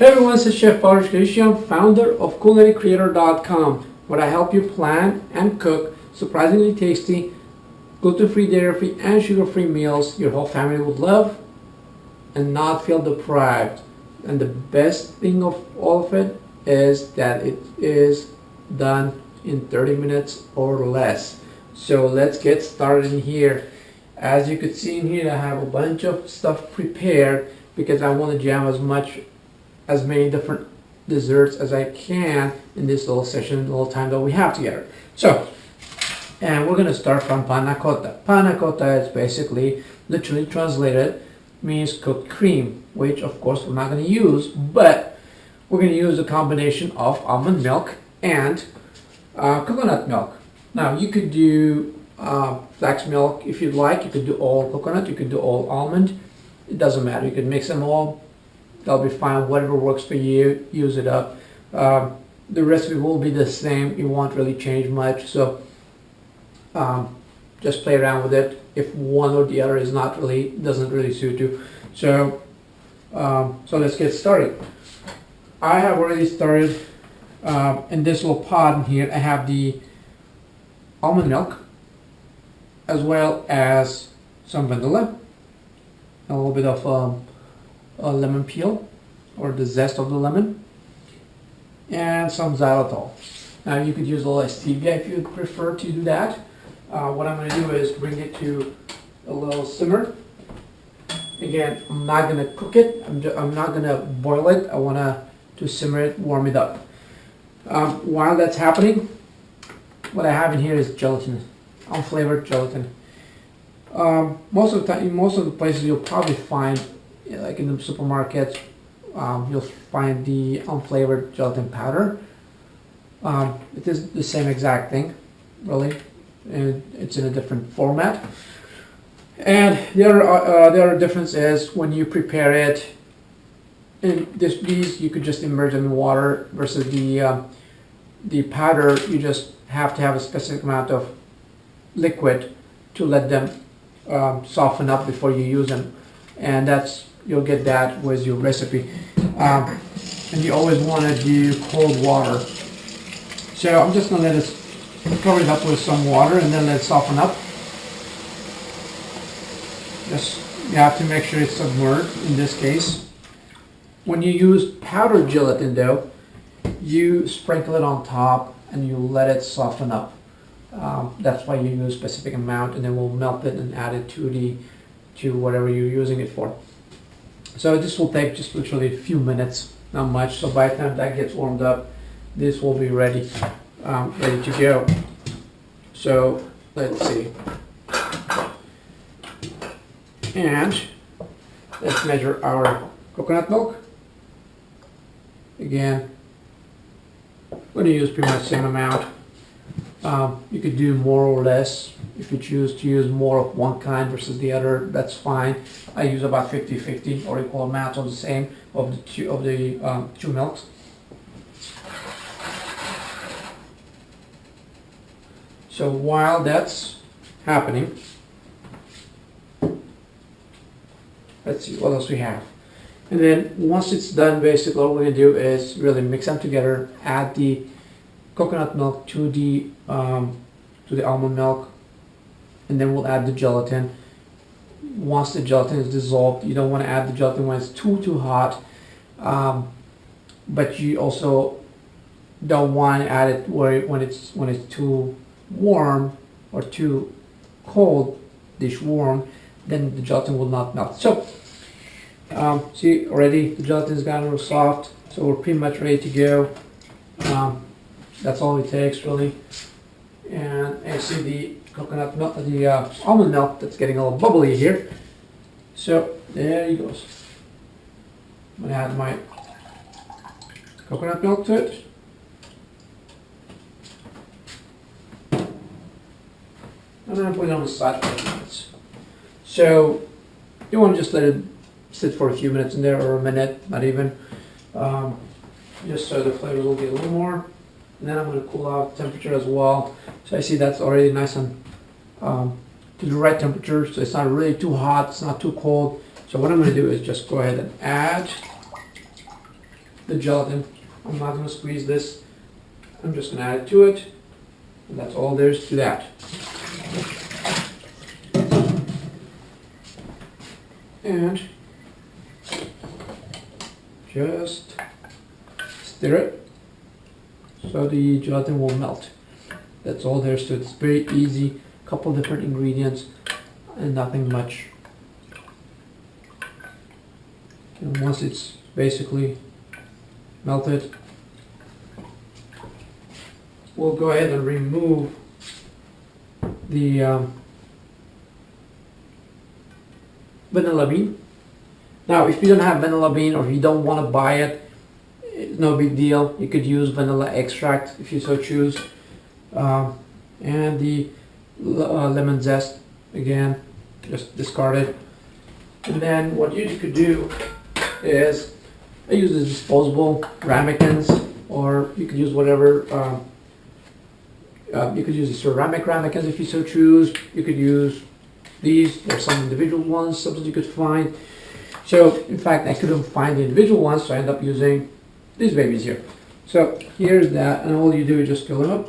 Hey everyone, this is Chef Christian, founder of CulinaryCreator.com, where I help you plan and cook surprisingly tasty, gluten-free, dairy-free, and sugar-free meals your whole family would love and not feel deprived. And the best thing of all of it is that it is done in 30 minutes or less. So let's get started in here. As you can see in here, I have a bunch of stuff prepared because I want to jam as many different desserts as I can in this little session, little time that we have together. So, and we're going to start from panna cotta. Panna cotta is basically, literally translated, means cooked cream, which of course we're not going to use, but we're going to use a combination of almond milk and coconut milk. Now you could do flax milk if you'd like. You could do all coconut, you could do all almond. It doesn't matter. You could mix them all. That'll be fine. Whatever works for you, use it up. The recipe will be the same. It won't really change much. So just play around with it. If one or the other doesn't really suit you. So let's get started. I have already started in this little pot in here. I have the almond milk as well as some vanilla, a little bit of lemon peel or the zest of the lemon, and some xylitol. Now you could use a little stevia if you prefer to do that. What I'm going to do is bring it to a little simmer. Again, I'm not going to cook it. I'm not going to boil it. I want to simmer it, warm it up. While that's happening, what I have in here is gelatin, unflavored gelatin. Most of the places you'll probably find, like in the supermarkets, you'll find the unflavored gelatin powder. It is the same exact thing, really, and it's in a different format. And the other difference is when you prepare it. In these you could just immerse them in water, versus the powder you just have to have a specific amount of liquid to let them soften up before you use them, and you'll get that with your recipe. And you always want to do cold water. So I'm just going to let it cover it up with some water and then let it soften up. You have to make sure it's submerged in this case. When you use powdered gelatin though, you sprinkle it on top and you let it soften up. That's why you use a specific amount, and then we'll melt it and add it to whatever you're using it for. So this will take just literally a few minutes, not much. So by the time that gets warmed up, this will be ready to go. So let's see. And let's measure our coconut milk. Again, we're going to use pretty much the same amount. You could do more or less. If you choose to use more of one kind versus the other, that's fine. I use about 50-50 or equal amounts of the same of the two milks. So while that's happening, let's see what else we have. And then once it's done, basically what we're going to do is really mix them together, add the coconut milk to the almond milk, and then we'll add the gelatin. Once the gelatin is dissolved, you don't want to add the gelatin when it's too hot, but you also don't want to add it when it's too warm or too cold, dish warm, then the gelatin will not melt. So see, already the gelatin's gotten real soft, so we're pretty much ready to go. That's all it takes, really. And I see the coconut milk, the almond milk that's getting a little bubbly here. So there he goes. I'm gonna add my coconut milk to it. And then put it on the side for a few minutes. So you want to just let it sit for a few minutes in there, or a minute, not even, just so the flavor will get a little more. And then I'm going to cool out the temperature as well. So I see that's already nice and to the right temperature, so it's not really too hot, it's not too cold. So what I'm going to do is just go ahead and add the gelatin. I'm not going to squeeze this. I'm just going to add it to it. And that's all there is to that. And just stir it so the gelatin will melt. That's all there is to it. It's very easy. A couple different ingredients and nothing much. And once it's basically melted, we'll go ahead and remove the vanilla bean. Now, if you don't have vanilla bean or if you don't want to buy it, it's no big deal. You could use vanilla extract if you so choose. And the lemon zest, again, just discard it. And then what you could do is, I use this disposable ramekins, or you could use whatever, you could use the ceramic ramekins if you so choose. You could use these. There's some individual ones, something you could find. So, in fact, I couldn't find the individual ones, so I ended up using these babies here. So, here's that, and all you do is just fill them up.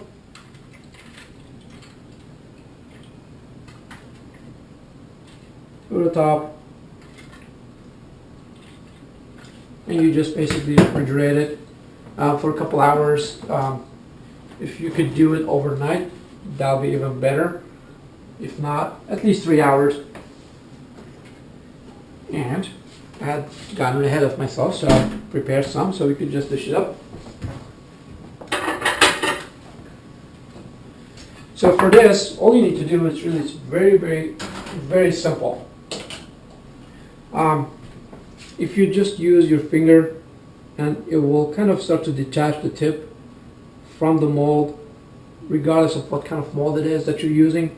Go to the top, and you just basically refrigerate it for a couple hours. If you could do it overnight, that'll be even better. If not, at least 3 hours. And I had gotten ahead of myself, so I prepared some so we could just dish it up. So for this, all you need to do is really, it's very, very, very simple. If you just use your finger, and it will kind of start to detach the tip from the mold, regardless of what kind of mold it is that you're using.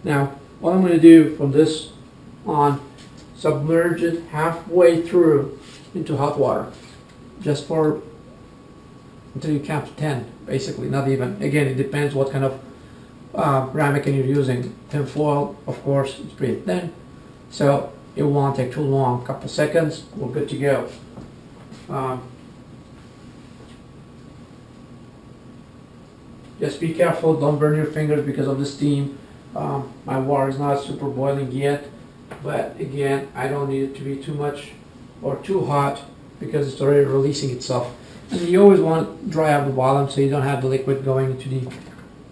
Now, what I'm going to do from this on, submerge it halfway through into hot water, just for until you count to 10, basically, not even. Again, it depends what kind of ramekin you're using. Tin foil, of course, it's pretty thin, so it won't take too long. A couple seconds, we're good to go. Just be careful, don't burn your fingers because of the steam. My water is not super boiling yet, but again, I don't need it to be too much or too hot because it's already releasing itself. And you always want to dry out the bottom so you don't have the liquid going into the,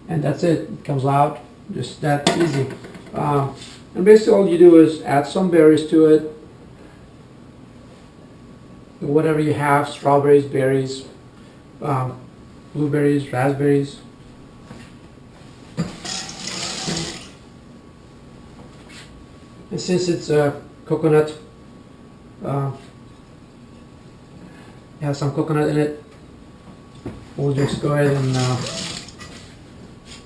and that's it, it comes out, just that easy. And basically all you do is add some berries to it, whatever you have, strawberries, berries, blueberries, raspberries. And since it's coconut, it has some coconut in it, we'll just go ahead and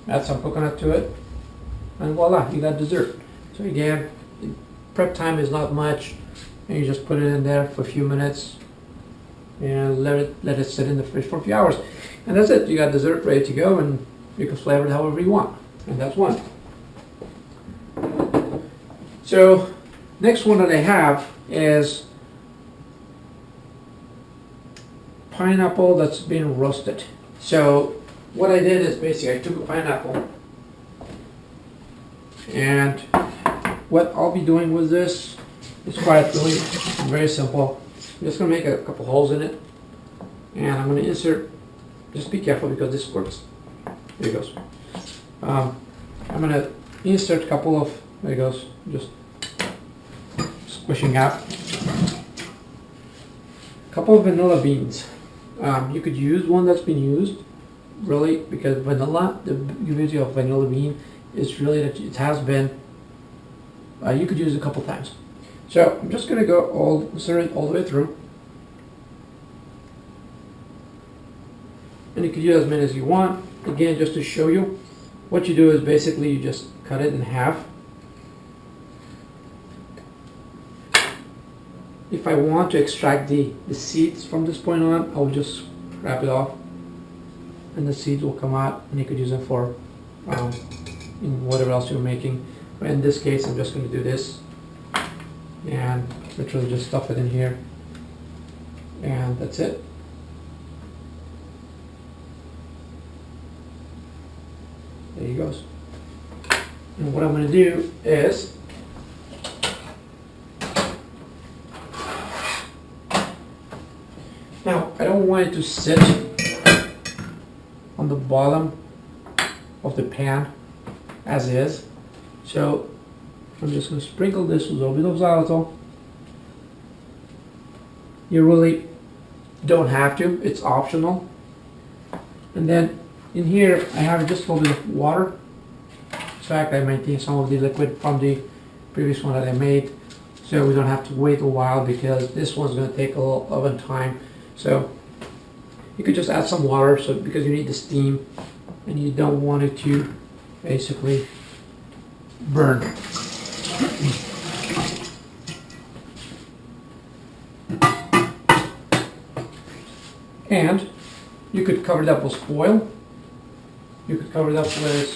add some coconut to it, and voila, you got dessert. So again, prep time is not much, and you just put it in there for a few minutes and let it sit in the fridge for a few hours, and that's it. You got dessert ready to go, and you can flavor it however you want, and that's one. So next one that I have is pineapple that's been roasted. So what I did is basically I took a pineapple, and what I'll be doing with this is quite really very simple. I'm just going to make a couple holes in it, and I'm going to insert, just be careful because this works. There it goes. I'm going to insert a couple of, there it goes, just squishing out. A couple of vanilla beans. You could use one that's been used, really, because vanilla, the beauty of vanilla bean is really that it has been, you could use it a couple times. So I'm just going to go insert it all the way through. And you could use as many as you want. Again, just to show you, what you do is basically you just cut it in half. If I want to extract the seeds from this point on, I'll just wrap it off, and the seeds will come out, and you could use them for in whatever else you're making. But in this case, I'm just going to do this, and literally just stuff it in here, and that's it. There he goes. And what I'm going to do is now I don't want it to sit on the bottom of the pan as is, so I'm just going to sprinkle this with a little bit of xylitol. You really don't have to, it's optional. And then in here I have just a little bit of water. In fact, I maintain some of the liquid from the previous one that I made, so we don't have to wait a while, because this one's going to take a little oven time. So you could just add some water, so because you need the steam and you don't want it to basically burn. And you could cover it up with foil. You could cover it up with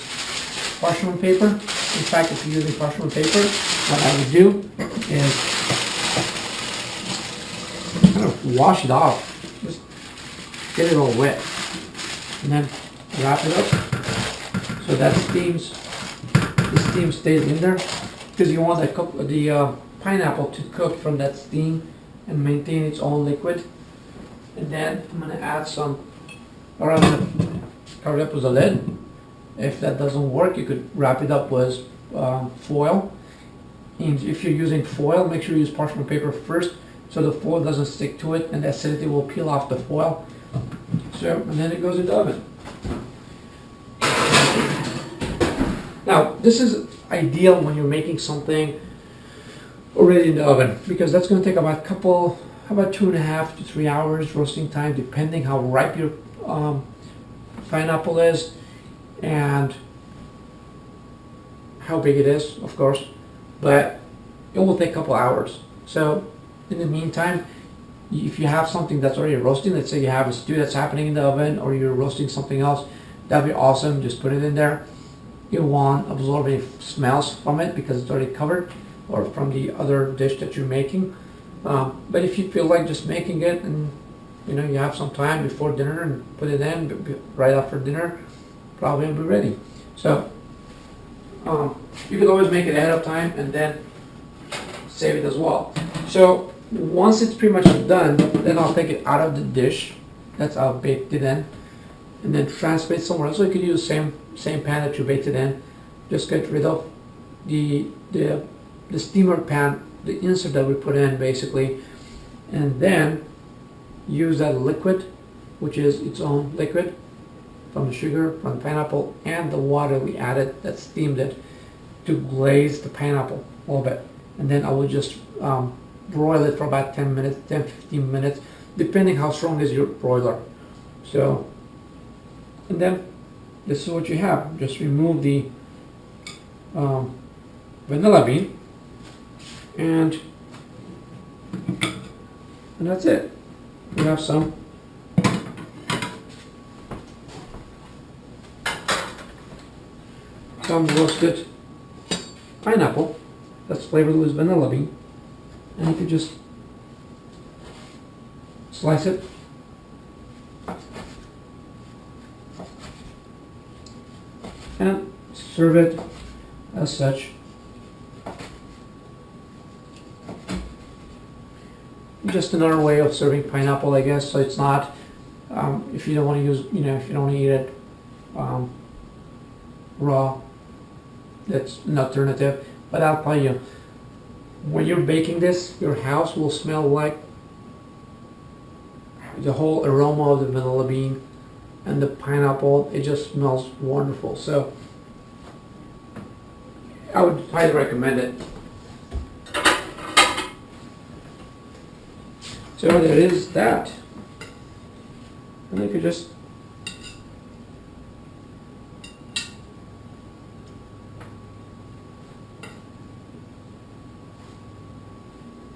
parchment paper. In fact, if you're using parchment paper, what I would do is kind of wash it off. Just get it all wet. And then wrap it up so that the steam stays in there. Because you want the pineapple to cook from that steam and maintain its own liquid. And then I'm going to add some, or I'm going to cover it up with a lid. If that doesn't work, you could wrap it up with foil. And if you're using foil, make sure you use parchment paper first, so the foil doesn't stick to it and the acidity will peel off the foil. So, and then it goes in the oven. Now, this is ideal when you're making something already in the oven, because that's going to take about 2.5 to 3 hours roasting time, depending how ripe your pineapple is and how big it is, of course, but it will take a couple hours. So in the meantime, if you have something that's already roasting, let's say you have a stew that's happening in the oven, or you're roasting something else, that'd be awesome. Just put it in there. You won't absorb any smells from it because it's already covered, or from the other dish that you're making. But if you feel like just making it, and you have some time before dinner, and put it in right after dinner, probably will be ready. So you can always make it ahead of time and then save it as well. So once it's pretty much done, then I'll take it out of the dish that's how I baked it in, and then transfer it somewhere else. So you could use the same pan that you baked it in. Just get rid of the steamer pan, the insert that we put in basically, and then use that liquid, which is its own liquid from the sugar, from the pineapple, and the water we added that steamed it, to glaze the pineapple a little bit. And then I will just broil it for about 10-15 minutes, depending how strong is your broiler. So, and then this is what you have. Just remove the vanilla bean, and that's it. We have some roasted pineapple that's flavored with vanilla bean, and you can just slice it and serve it as such. Just another way of serving pineapple, I guess. So it's not, if you don't want to use, if you don't want to eat it raw, that's an alternative. But I'll tell you, when you're baking this, your house will smell like the whole aroma of the vanilla bean and the pineapple. It just smells wonderful. So I would highly recommend it. So there is that. And you could just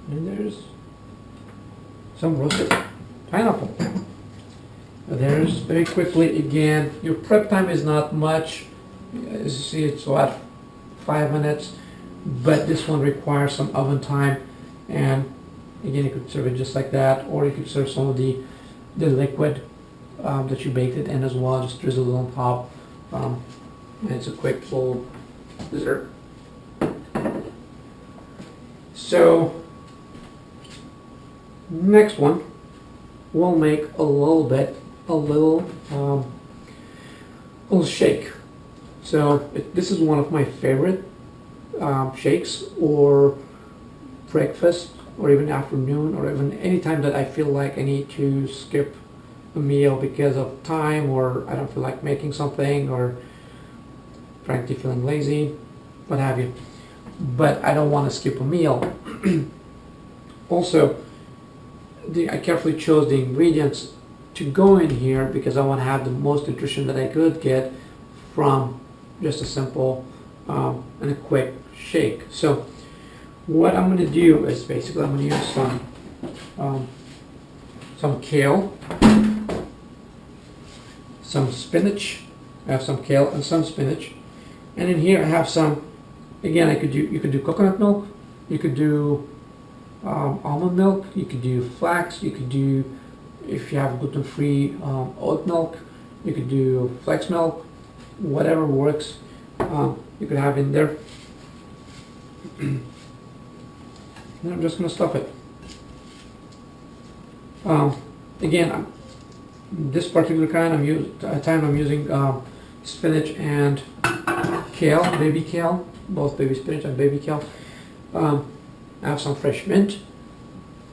and there's some roasted pineapple. There's very quickly again. Your prep time is not much. As you see, it's about 5 minutes, but this one requires some oven time. And again, you could serve it just like that, or you could serve some of the liquid that you baked it in as well, just drizzle it on top. And it's a quick little dessert. So next one, we'll make a little shake. So this is one of my favorite shakes, or breakfast, or even afternoon, or even any time that I feel like I need to skip a meal because of time, or I don't feel like making something, or frankly feeling lazy, what have you. But I don't want to skip a meal. Also, I carefully chose the ingredients to go in here because I want to have the most nutrition that I could get from just a simple and a quick shake. So what I'm going to do is basically I'm going to use some kale, some spinach. I have some kale and some spinach, and in here I have some. Again, you could do coconut milk, you could do almond milk, you could do flax, you could do, if you have gluten-free oat milk, you could do flax milk, whatever works, you could have in there. And I'm just going to stuff it. Again, this particular kind I'm using spinach and kale, baby kale, both baby spinach and baby kale. I have some fresh mint.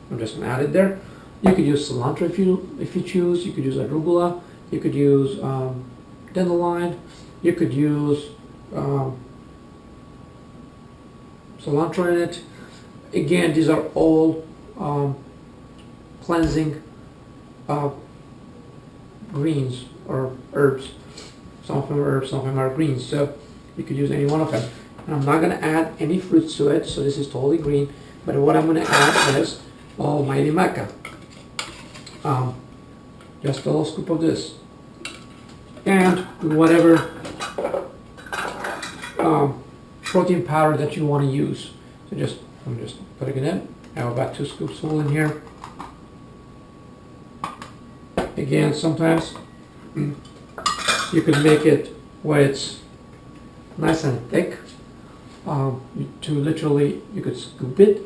I'm just going to add it there. You could use cilantro if you choose. You could use arugula. You could use dandelion. You could use cilantro in it. Again, these are all cleansing greens or herbs. Some of them are herbs, some of them are greens. So you could use any one of them. And I'm not going to add any fruits to it, so this is totally green. But what I'm going to add is almighty maca. Just a little scoop of this. And whatever protein powder that you want to use. So I'm just putting it in. I have about 2 scoops full in here. Again, sometimes you could make it where it's nice and thick. You could scoop it.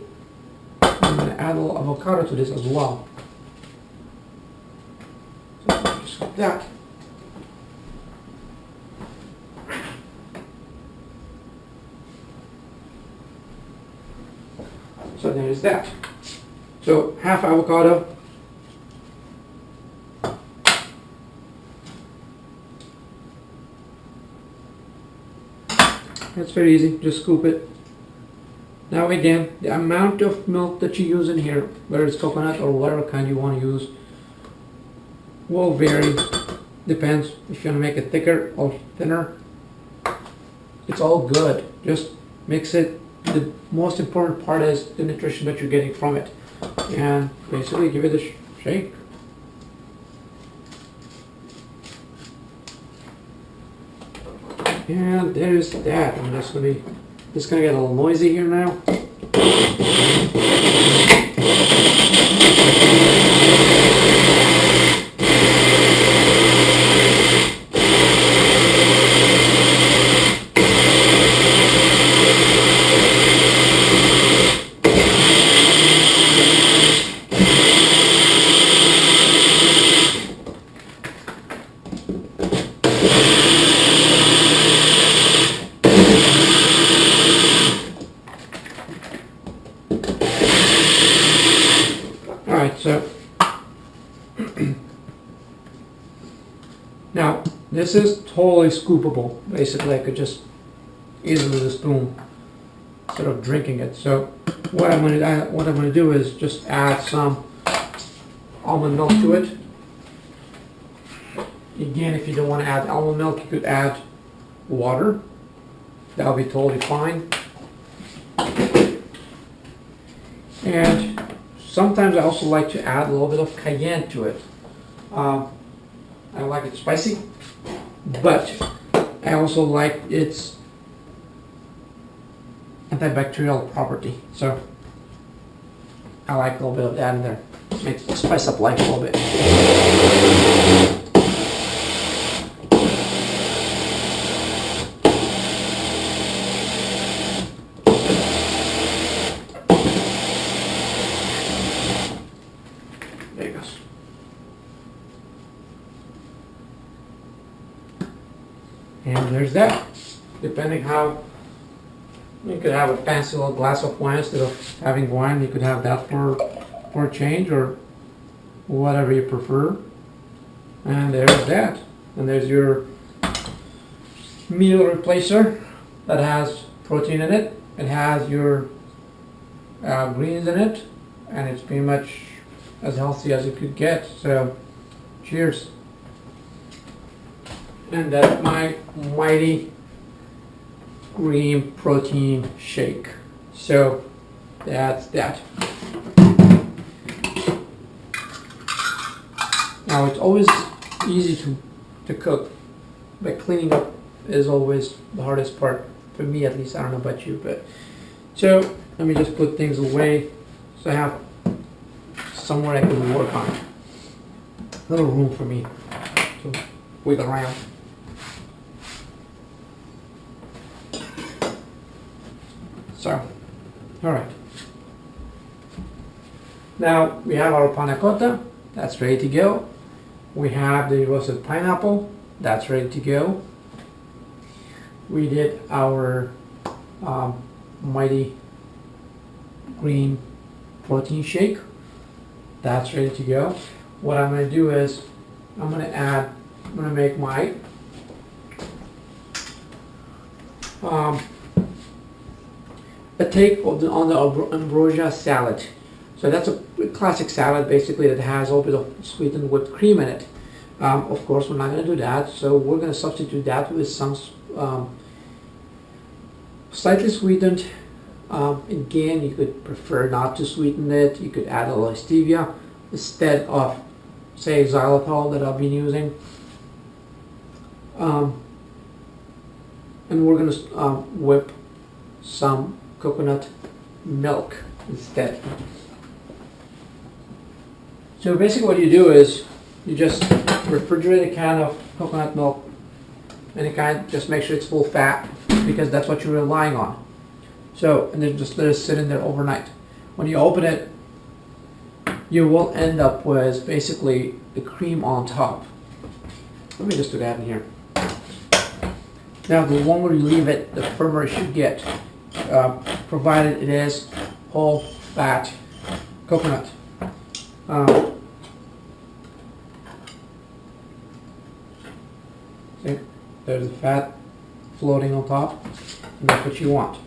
I'm going to add a little avocado to this as well. So just like that. So there's that. So half avocado. That's very easy, just scoop it. Now again, the amount of milk that you use in here, whether it's coconut or whatever kind you want to use, will vary. Depends if you want to make it thicker or thinner. It's all good. Just mix it. The most important part is the nutrition that you're getting from it. And basically give it a shake. And there's that. I'm just gonna get a little noisy here now. Alright, so now this is totally scoopable. Basically, I could just easily with a spoon instead of drinking it. So what I'm going to do is just add some almond milk to it. Again, if you don't want to add almond milk, you could add water. That'll be totally fine. And sometimes I also like to add a little bit of cayenne to it. I don't like it spicy, but I also like its antibacterial property. So I like a little bit of that in there. Make spice up life a little bit. There it goes. And there's that. Depending how, you could have a fancy little glass of wine instead of having wine. You could have that for a change, or whatever you prefer. And there's that. And there's your meal replacer that has protein in it. It has your greens in it, and it's pretty much as healthy as it could get. So, cheers. And that's my mighty green protein shake. So that's that. Now it's always easy to cook, but cleaning up is always the hardest part for me, at least. I don't know about you, but so let me just put things away so I have somewhere I can work on. A little room for me to wiggle around. So, all right. Now we have our panna cotta, that's ready to go. We have the roasted pineapple, that's ready to go. We did our mighty green protein shake, that's ready to go. What I'm going to do is I'm going to make my a take on the ambrosia salad. So that's a classic salad basically that has a little bit of sweetened whipped cream in it. Of course we're not going to do that, so we're going to substitute that with some slightly sweetened. Again, you could prefer not to sweeten it. You could add a little stevia instead of, say, xylitol that I've been using. And we're going to whip some coconut milk instead. So basically what you do is you just refrigerate a can of coconut milk, any kind, just make sure it's full fat because that's what you're relying on. So, and then just let it sit in there overnight. When you open it, you will end up with basically the cream on top. Let me just do that in here. Now the longer you leave it, the firmer it should get, provided it is whole fat coconut. See, there's the fat floating on top, and that's what you want.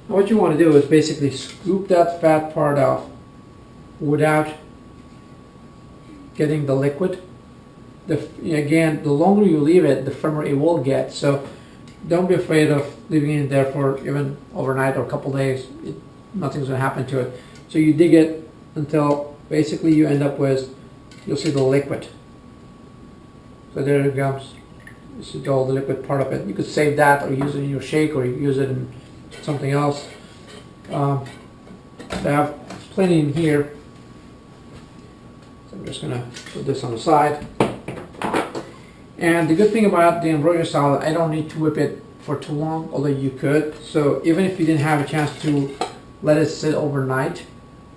What you want to do is basically scoop that fat part off without getting the liquid. Again, the longer you leave it, the firmer it will get. So don't be afraid of leaving it there for even overnight or a couple days. Nothing's going to happen to it. So you dig it until basically you end up with, you'll see the liquid. So there it comes. You see all the liquid part of it. You could save that or use it in your shake or use it in something else. I have plenty in here. So I'm just going to put this on the side. And the good thing about the ambrosia salad, I don't need to whip it for too long, although you could. So even if you didn't have a chance to let it sit overnight,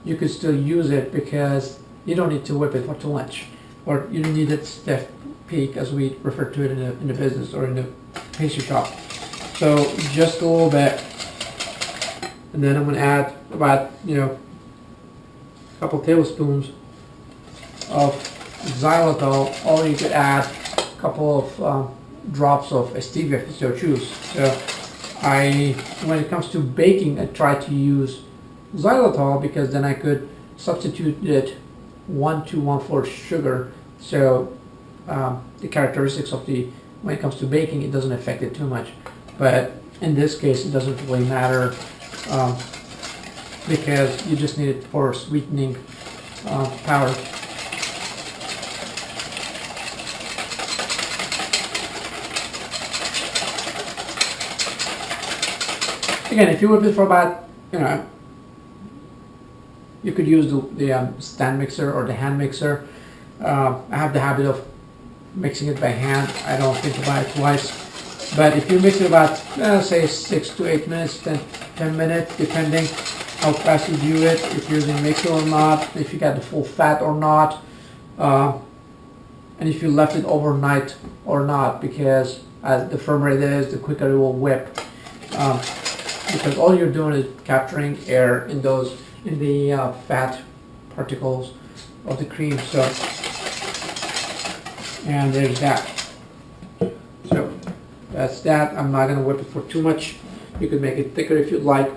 you could still use it because you don't need to whip it for too much, or you don't need it stiff peak as we refer to it in the business or in the pastry shop. So just a little bit, and then I'm going to add about a couple tablespoons of xylitol, or you could add a couple of drops of stevia if you so choose. So when it comes to baking, I try to use xylitol because then I could substitute it 1 to 1/4 sugar. So the characteristics of when it comes to baking, it doesn't affect it too much. But in this case, it doesn't really matter because you just need it for sweetening power. Again, if you whip it for about, you could use the stand mixer or the hand mixer. I have the habit of mixing it by hand. I don't think about it twice. But if you mix it about, say 6 to 8 minutes, 10 minutes, depending how fast you do it, if you're using a mixer or not, if you got the full fat or not, and if you left it overnight or not, because as the firmer it is, the quicker it will whip. Because all you're doing is capturing air in the fat particles of the cream. So, and there's that. So that's that. I'm not going to whip it for too much. You could make it thicker if you'd like.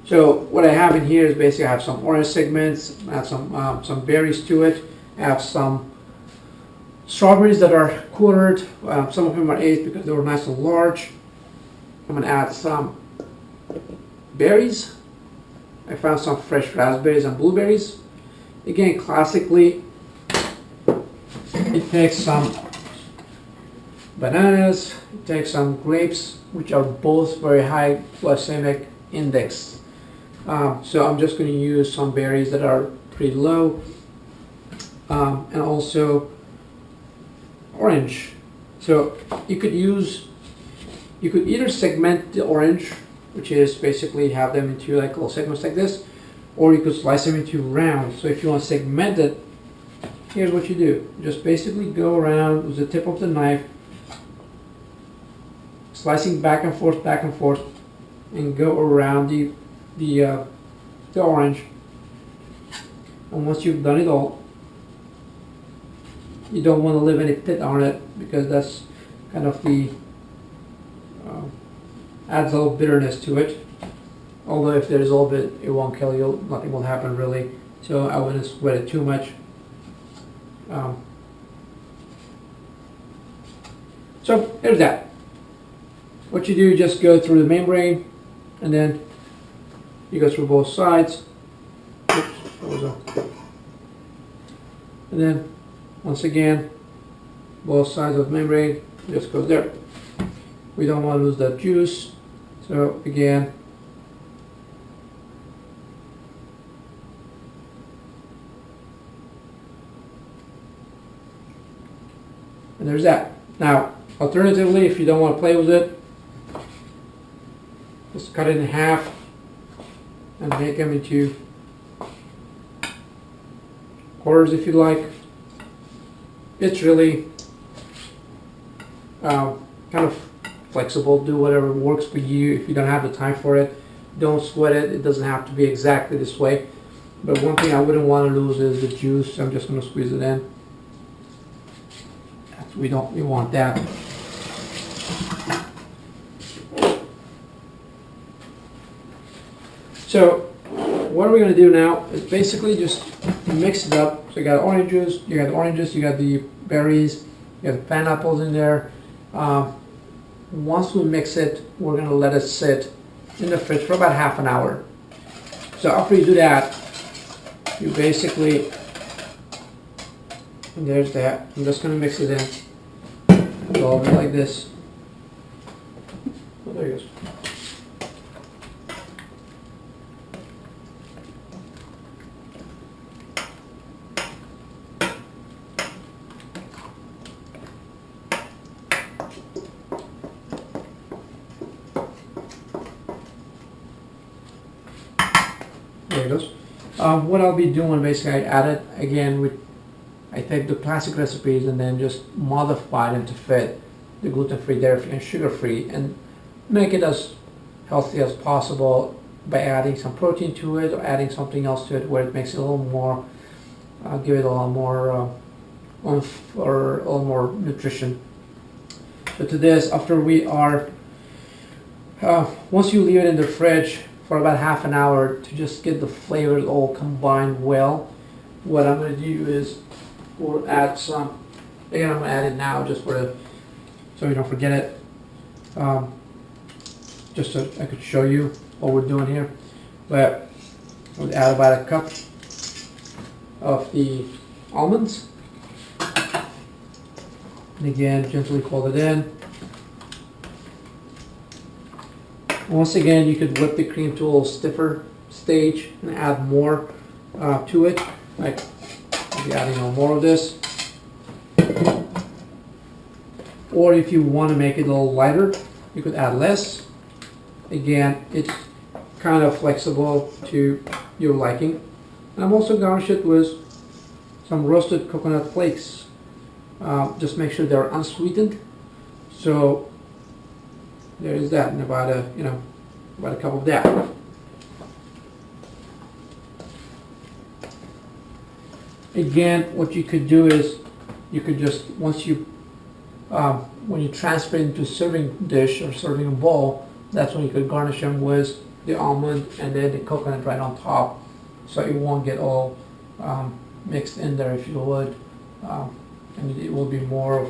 So what I have in here is basically I have some orange segments, I have some berries to it, I have some strawberries that are quartered. Some of them are eighths because they were nice and large. I'm going to add some berries. I found some fresh raspberries and blueberries. Again, classically, it takes some bananas, it takes some grapes, which are both very high glycemic index. So I'm just going to use some berries that are pretty low, and also orange. So you could either segment the orange, which is basically have them into like little segments like this, or you could slice them into rounds. So if you want to segment it, here's what you do. Just basically go around with the tip of the knife, slicing back and forth, and go around the orange. And once you've done it all, you don't want to leave any pit on it, because that's kind of the adds a little bitterness to it. Although if there's a little bit, it won't kill you. Nothing will happen really. So I wouldn't sweat it too much. So there's that. What you do, you just go through the membrane, and then you go through both sides. Oops, and then once again, both sides of the membrane just goes there. We don't want to lose that juice, so again, and there's that. Now, alternatively, if you don't want to play with it, just cut it in half and make them into quarters if you like. It's really kind of flexible. Do whatever works for you. If you don't have the time for it, don't sweat it. It doesn't have to be exactly this way. But one thing I wouldn't want to lose is the juice. I'm just going to squeeze it in. We want that. So what we're going to do now is basically just mix it up. So you got orange juice, you got the berries, you got the pineapples in there. Once we mix it, we're going to let it sit in the fridge for about half an hour. So after you do that, you basically, and there's that. I'm just going to mix it in. Go over like this. Oh, there it goes. There it goes. What I'll be doing, basically, I add it again I take the classic recipes and then just modify them to fit the gluten-free, dairy-free, and sugar-free, and make it as healthy as possible by adding some protein to it or adding something else to it where it makes it a little more, give it a little more oomph or a little more nutrition. So to this, after we are, once you leave it in the fridge for about half an hour to just get the flavors all combined well, what I'm going to do is we'll add some, again I'm going to add it now just for so you don't forget it, just so I could show you what we're doing here. But we'll add about a cup of the almonds, and again gently fold it in. Once again, you could whip the cream to a little stiffer stage and add more to it, like maybe adding on more of this. Or if you want to make it a little lighter, you could add less. Again, it's kind of flexible to your liking. And I'm also garnish it with some roasted coconut flakes. Just make sure they're unsweetened. So there is that, and about a cup of that. Again, what you could do is you could just, once you when you transfer it into a serving dish or serving bowl, that's when you could garnish them with the almond and then the coconut right on top, so it won't get all mixed in there, if you would, and it will be more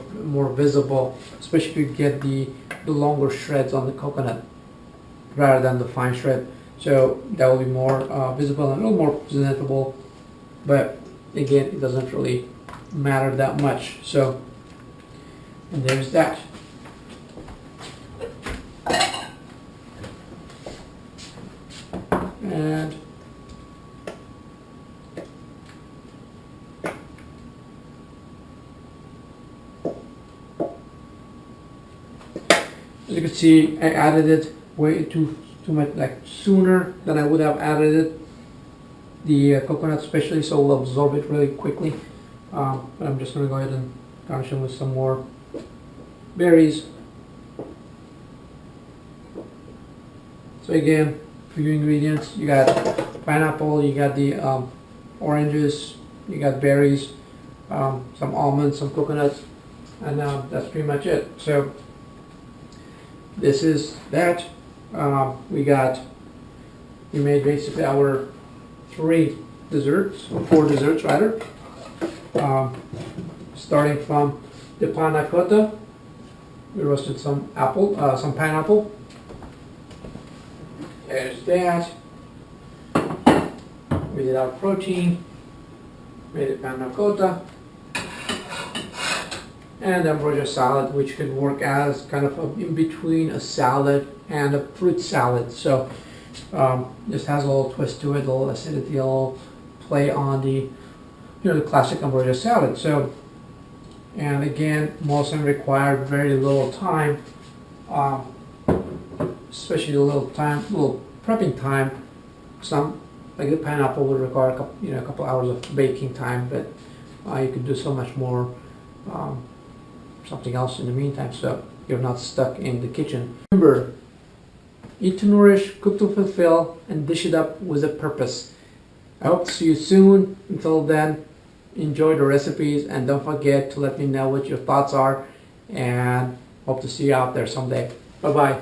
visible, especially if you get the longer shreds on the coconut rather than the fine shred. So that will be more visible and a little more presentable, but again, it doesn't really matter that much. So, and there's that. And as you can see, I added it way too much, like sooner than I would have added it. The coconut especially, so will absorb it really quickly. But I'm just going to go ahead and garnish them with some more berries. So again, for your ingredients, you got pineapple, you got the oranges, you got berries, some almonds, some coconuts, and that's pretty much it. So this is that. We made basically our 4 desserts rather. Starting from the panna cotta, we roasted some pineapple. There's that. We did our protein, made a panna cotta, and ambrosia salad, which could work as kind of in between a salad and a fruit salad. So this has a little twist to it, a little acidity, a little play on the the classic ambrosia salad. So, and again, most of them require very little time, especially a little prepping time. Some, like the pineapple, would require a couple hours of baking time, but you could do so much more, something else in the meantime, so you're not stuck in the kitchen. Remember, eat to nourish, cook to fulfill, and dish it up with a purpose. I hope to see you soon. Until then, enjoy the recipes and don't forget to let me know what your thoughts are, and hope to see you out there someday. Bye bye.